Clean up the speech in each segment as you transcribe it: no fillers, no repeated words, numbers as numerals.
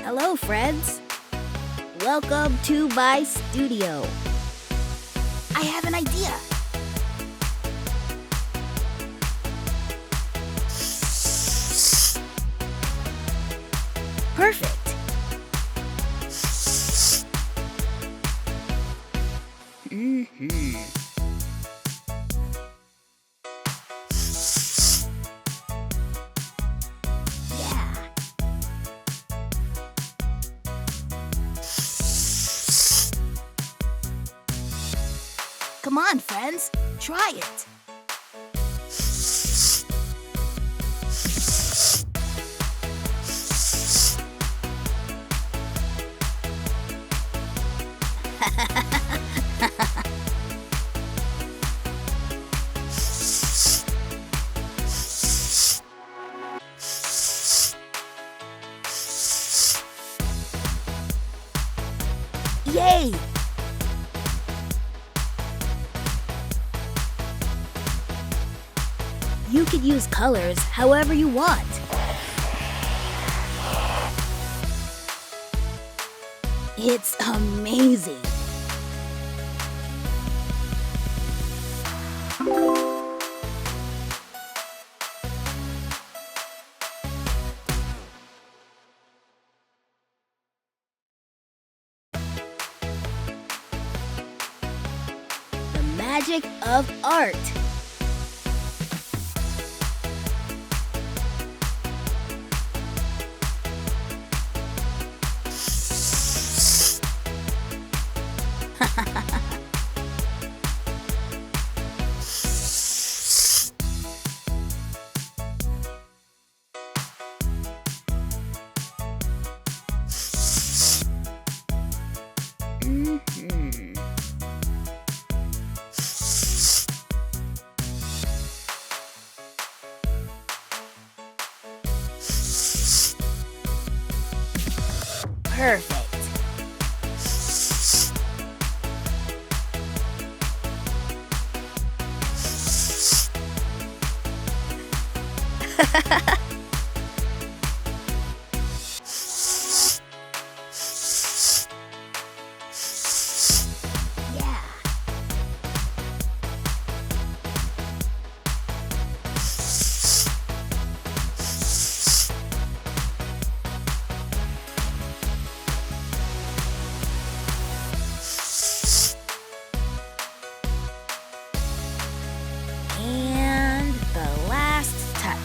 Hello, friends. Welcome to my studio. I have an idea. Perfect. Yeah. Come on, friends. Try it. Yay! You could use colors however you want. It's amazing. The magic of art. Perfect. Yeah. And the last touch.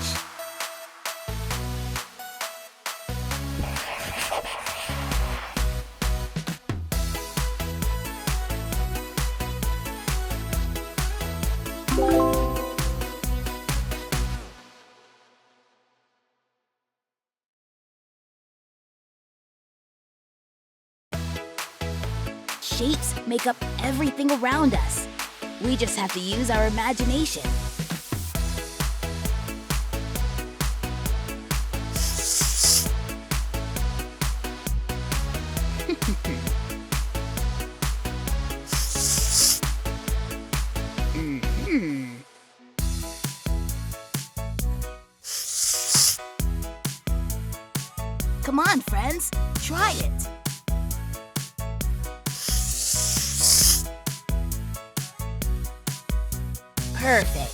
Shapes make up everything around us. We just have to use our imagination. Come on, friends, try it. Perfect.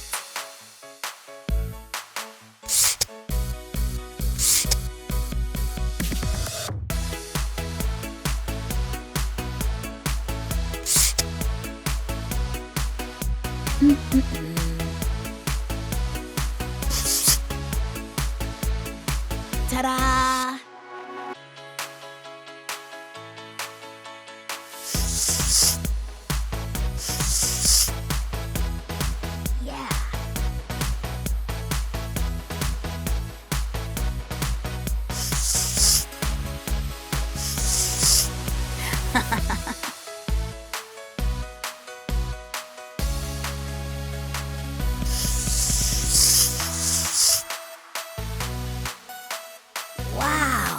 Ta-da! Yeah. Wow!